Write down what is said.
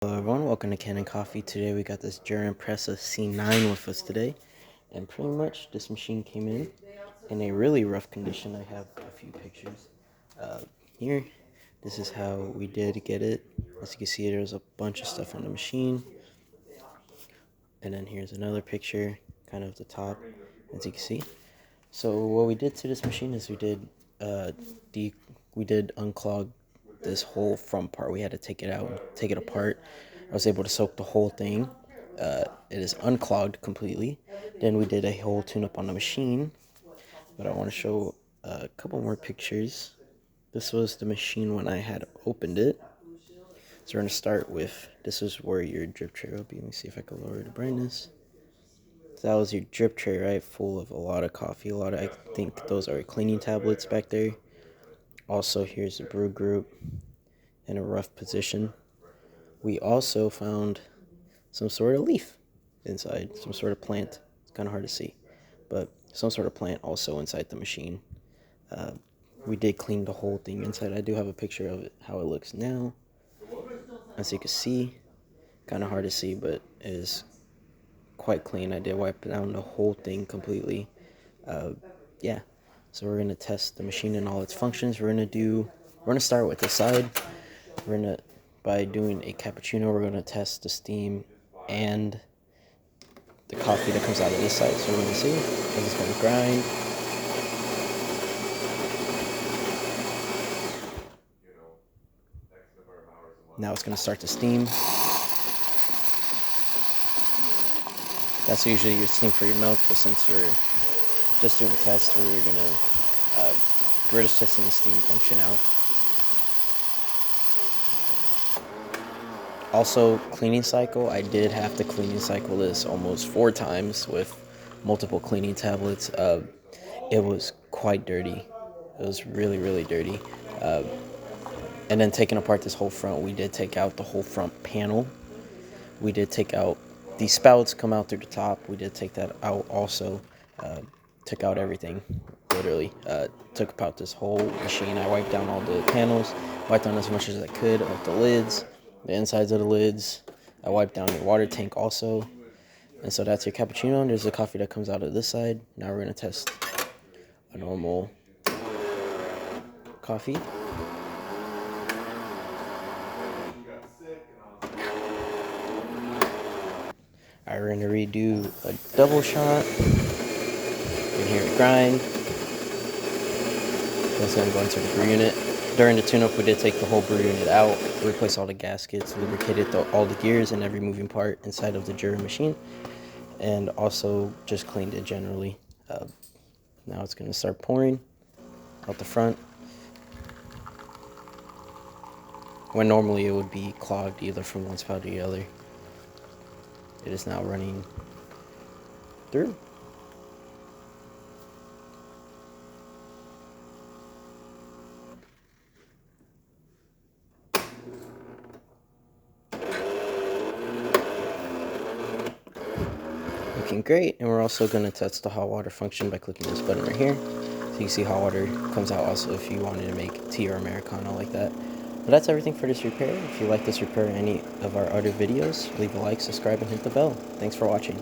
Hello everyone, welcome to Kanen Coffee. Today we got this Jura Espresso C9 with us today, and pretty much this machine came in a really rough condition. I have a few pictures here. This is how we did get it. As you can see, there's a bunch of stuff on the machine, and then here's another picture, kind of the top, as you can see. So what we did to this machine is we did unclog this whole front part. We had to take it out, take it apart. I was able to soak the whole thing. It is unclogged completely. Then we did a whole tune-up on the machine. But I want to show a couple more pictures. This was the machine when I had opened it. So we're going to start with, this is where your drip tray will be. Let me see if I can lower the brightness. So that was your drip tray, right? Full of a lot of coffee. I think those are cleaning tablets back there. Also, here's the brew group in a rough position. We also found some sort of leaf inside, some sort of plant. It's kind of hard to see, but some sort of plant also inside the machine. We did clean the whole thing inside. I do have a picture of it, how it looks now. As you can see, kind of hard to see, but it is quite clean. I did wipe down the whole thing completely. Yeah, so we're gonna test the machine and all its functions. We're gonna start with the side. By doing a cappuccino, we're gonna test the steam and the coffee that comes out of this side. So we're gonna see. I'm just gonna grind. Now it's gonna start to steam. That's usually your steam for your milk, but since we're just doing a test, we're just testing the steam function out. Also, cleaning cycle, I did have to cleaning cycle this almost 4 times with multiple cleaning tablets. It was quite dirty. It was really, really dirty. And then taking apart this whole front, we did take out the whole front panel. We did take out the spouts come out through the top. We did take that out also. Took out everything, literally. Took apart this whole machine. I wiped down all the panels, wiped down as much as I could of the lids, the insides of the lids. I wiped down your water tank also. And so that's your cappuccino. There's the coffee that comes out of this side. Now we're going to test a normal coffee. Alright, we're going to redo a double shot. You can hear it grind. It's going to go into the brew unit. During the tune-up, we did take the whole brew unit out, replace all the gaskets, lubricated all the gears and every moving part inside of the Jura machine, and also just cleaned it generally. Now it's going to start pouring out the front, when normally it would be clogged either from one spout or the other. It is now running through. Looking great. And we're also going to test the hot water function by clicking this button right here. So you can see hot water comes out also if you wanted to make tea or Americano like that. But that's everything for this repair. If you like this repair or any of our other videos, leave a like, subscribe, and hit the bell. Thanks for watching.